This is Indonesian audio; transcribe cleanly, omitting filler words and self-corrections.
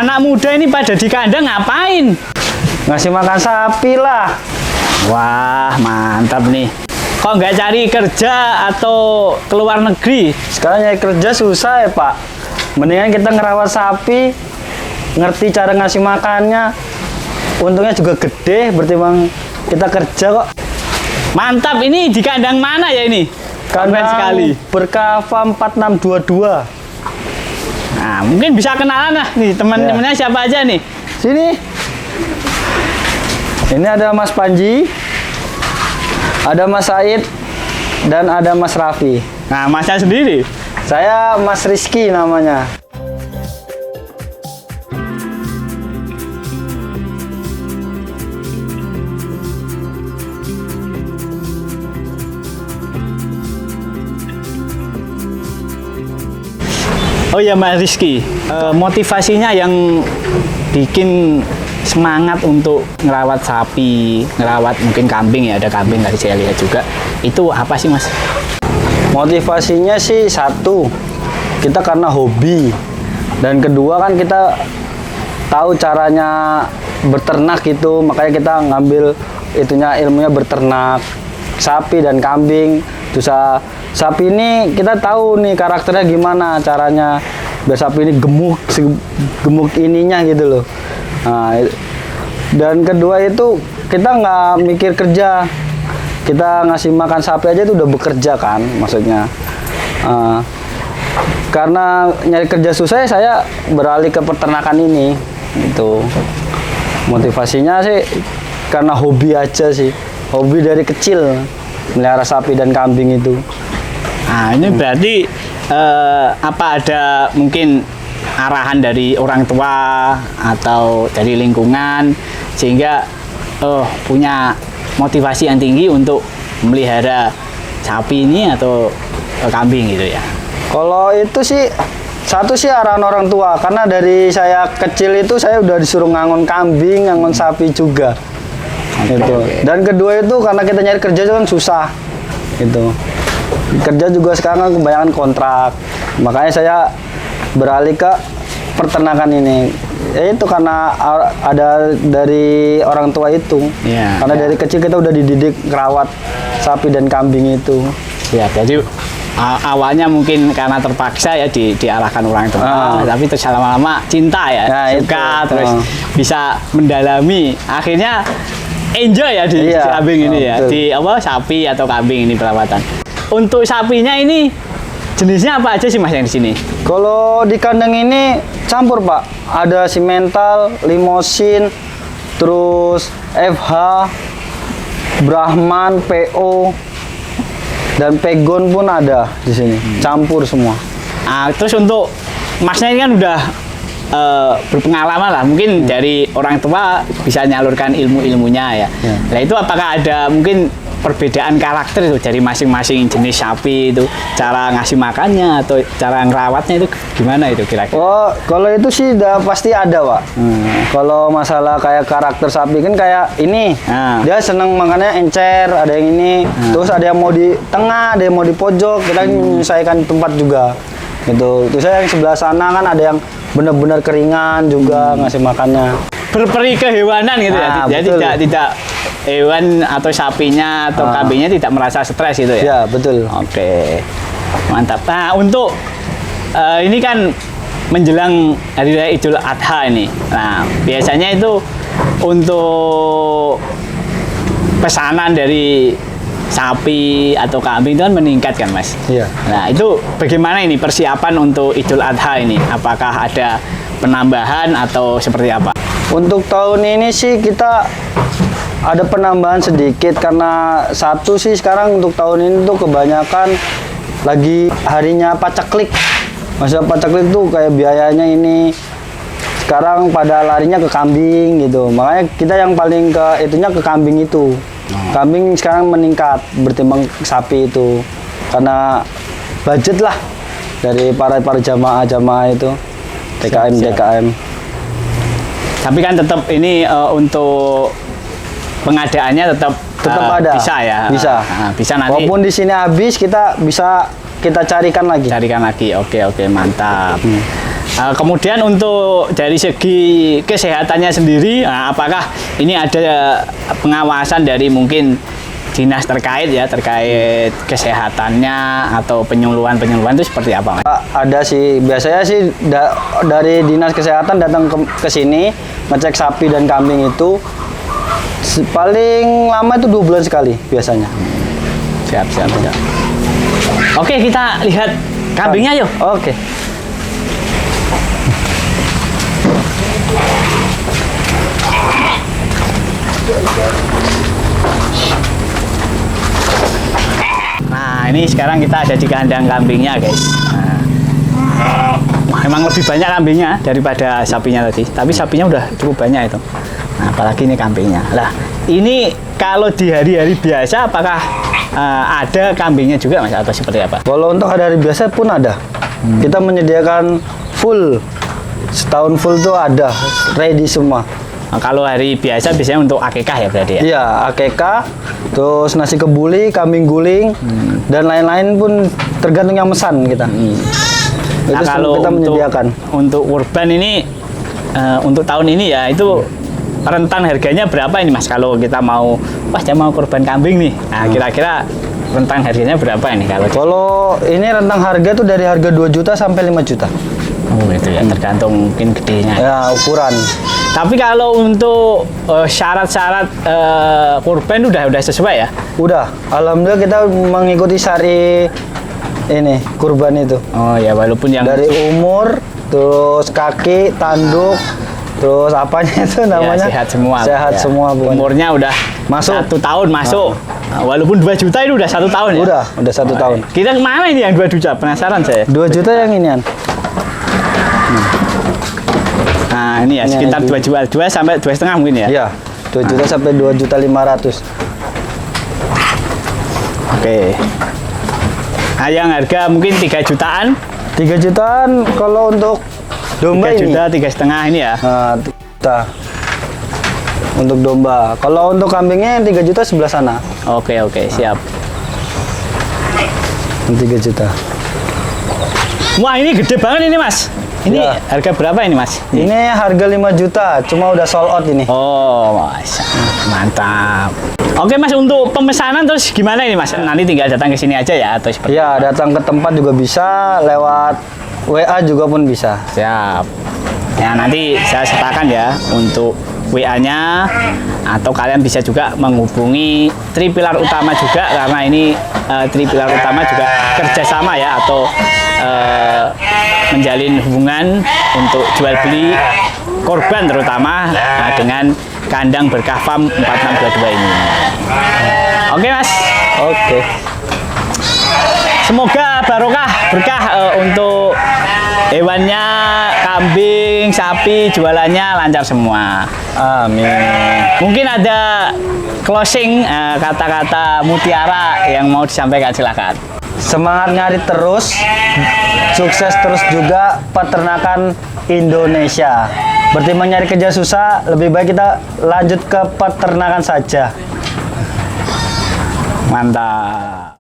Anak muda ini pada di kandang ngapain? Ngasih makan sapi lah. Wah, mantap nih. Kok nggak cari kerja atau keluar negeri? Sekarang nyari kerja susah ya Pak. Mendingan kita ngerawat sapi, ngerti cara ngasih makannya. Untungnya juga gede, bertimbang kita kerja kok. Mantap, ini di kandang mana ya ini? Keren sekali. Berkah 4622. Nah, mungkin bisa kenalan lah nih teman-temannya siapa aja nih? Sini. Ini ada Mas Panji, ada Mas Said, dan ada Mas Raffi. Nah, Masnya sendiri? Saya Mas Rizky namanya. Oh ya Mas Rizky, motivasinya yang bikin semangat untuk ngerawat sapi, ngerawat mungkin kambing ya, ada kambing tadi saya lihat juga. Itu apa sih Mas? Motivasinya sih satu, kita karena hobi. Dan kedua kan kita tahu caranya berternak itu, makanya kita ngambil itunya ilmunya berternak sapi dan kambing. Terus sapi ini kita tahu nih karakternya gimana caranya biar sapi ini gemuk ininya gitu loh. Nah, dan kedua itu kita nggak mikir kerja, kita ngasih makan sapi aja itu udah bekerja kan maksudnya. Karena nyari kerja susah saya beralih ke peternakan ini. Itu motivasinya sih karena hobi aja sih, hobi dari kecil melihara sapi dan kambing itu. Nah, ini berarti apa ada mungkin arahan dari orang tua atau dari lingkungan sehingga punya motivasi yang tinggi untuk memelihara sapi ini atau kambing gitu ya? Kalau itu sih satu sih arahan orang tua, karena dari saya kecil itu saya udah disuruh ngangon kambing, ngangon sapi juga. Gitu. Dan kedua itu karena kita nyari kerja itu kan susah gitu. Kerja juga sekarang kan kebanyakan kontrak, makanya saya beralih ke peternakan ini. Itu karena ada dari orang tua itu. Karena dari kecil kita udah dididik ngerawat sapi dan kambing itu. Ya, jadi awalnya mungkin karena terpaksa ya diarahkan orang tua, tapi terus lama-lama cinta ya, suka itu. Terus bisa mendalami, akhirnya enjoy ya di kambing ini ya, betul. Di apa sapi atau kambing ini perawatan. Untuk sapinya ini jenisnya apa aja sih Mas yang di sini? Kalau di kandang ini campur Pak, ada simental, limosin, terus FH, Brahman, PO, dan Pegon pun ada di sini, campur semua. Terus untuk Masnya ini kan udah berpengalaman lah, mungkin dari orang tua bisa nyalurkan ilmu-ilmunya ya. Nah itu apakah ada mungkin perbedaan karakter itu dari masing-masing jenis sapi itu, cara ngasih makannya atau cara ngerawatnya itu gimana itu kira-kira? Oh, kalau itu sih udah pasti ada Pak. Kalau masalah kayak karakter sapi kan kayak ini, dia seneng makannya encer, ada yang ini, terus ada yang mau di tengah, ada yang mau di pojok, kita menyesuaikan tempat juga. Gitu. Terus yang sebelah sana kan ada yang benar-benar keringan juga ngasih makannya. Berperi kehewanan gitu ya. Jadi tidak hewan atau sapinya atau kambingnya tidak merasa stres gitu ya. Ya, betul. Oke. Mantap. Nah, untuk ini kan menjelang hari raya Idul Adha ini. Nah, biasanya itu untuk pesanan dari sapi atau kambing itu kan meningkat kan Mas? Iya. Nah itu bagaimana ini persiapan untuk Idul Adha ini? Apakah ada penambahan atau seperti apa? Untuk tahun ini sih kita ada penambahan sedikit karena satu sih sekarang untuk tahun ini tuh kebanyakan lagi harinya pacaklik. Masa pacaklik tuh kayak biayanya ini sekarang pada larinya ke kambing gitu. Makanya kita yang paling ke itunya ke kambing itu. Kambing sekarang meningkat bertimbang sapi itu karena budget lah dari para jamaah itu TKM. Tapi kan tetap ini untuk pengadaannya tetap ada. Bisa ya. Bisa nanti. Walaupun di sini habis kita bisa kita carikan lagi. Oke, mantap. Kemudian untuk dari segi kesehatannya sendiri, apakah ini ada pengawasan dari mungkin dinas terkait ya, terkait kesehatannya atau penyuluhan itu seperti apa, Mas? Ada sih, biasanya sih dari dinas kesehatan datang ke sini ngecek sapi dan kambing itu paling lama itu 2 bulan sekali biasanya. Siap. Oke, kita lihat kambingnya yuk. Oke. Nah, ini sekarang kita ada di kandang kambingnya, guys. Nah, emang lebih banyak kambingnya daripada sapinya tadi, tapi sapinya udah cukup banyak itu. Nah, apalagi ini kambingnya. Lah, ini kalau di hari-hari biasa apakah ada kambingnya juga, Mas, atau seperti apa? Kalau untuk hari-hari biasa pun ada. Kita menyediakan full, setahun full tuh ada, ready semua. Nah, kalau hari biasa biasanya untuk akikah ya berarti ya? Iya, akekah, terus nasi kebuli, kambing guling, dan lain-lain pun tergantung yang mesan kita. Itu Nah, kalau kita menyediakan. untuk kurban ini, untuk tahun ini ya, itu rentan harganya berapa ini, Mas? Kalau kita mau, wah saya mau kurban kambing nih, nah kira-kira rentang harganya berapa ini? Kalau ini rentang harga tuh dari harga 2 juta sampai 5 juta. Oh itu ya, tergantung mungkin gedenya. Ya, ukuran. Tapi kalau untuk syarat-syarat kurban udah sesuai ya? Udah, alhamdulillah kita mengikuti syari ini kurban itu. Oh ya, walaupun yang Dari umur, terus kaki, tanduk, terus apanya itu namanya? ya, sehat semua. Sehat ya. semua. Pokoknya. Umurnya udah Masuk. 1 tahun masuk. Nah, walaupun 2 juta itu udah 1 tahun ya? Udah 1 tahun. Kita kemana ini yang 2 juta? Penasaran saya. 2 juta yang inian. Nah ini ya, Ini sekitar ada 2 sampai 2,5 mungkin ya? Iya, 2 juta sampai 2 juta 500. Oke. Nah, yang harga mungkin 3 jutaan. 3 jutaan kalau untuk domba 3 ini. juta, 3,5 ini ya? Nah, 3 juta. Untuk domba. Kalau untuk kambingnya yang 3 juta sebelah sana. Oke, siap. 3 juta. Wah ini gede banget ini, Mas. Ini Ya. harga berapa ini, Mas? Ini harga 5 juta, cuma udah sold out ini. Oh, Mas. Mantap. Oke, Mas, untuk pemesanan terus gimana ini, Mas? Nanti tinggal datang ke sini aja ya atau seperti Ya, datang ke tempat juga bisa, lewat WA juga pun bisa. Siap. Ya, nanti saya sertakan ya untuk WA-nya, atau kalian bisa juga menghubungi Tripilar Utama juga, karena ini Tripilar Utama juga kerjasama ya, atau menjalin hubungan untuk jual beli korban terutama dengan kandang Berkah Farm 4622 ini. Oke, Mas. Oke. Semoga barokah berkah untuk hewannya, kambing, sapi, jualannya lancar semua. Amin. Mungkin ada closing kata-kata mutiara yang mau disampaikan, silakan. Semangat nyari terus, sukses terus juga peternakan Indonesia. Bertimbang nyari kerja susah, lebih baik kita lanjut ke peternakan saja. Mantap.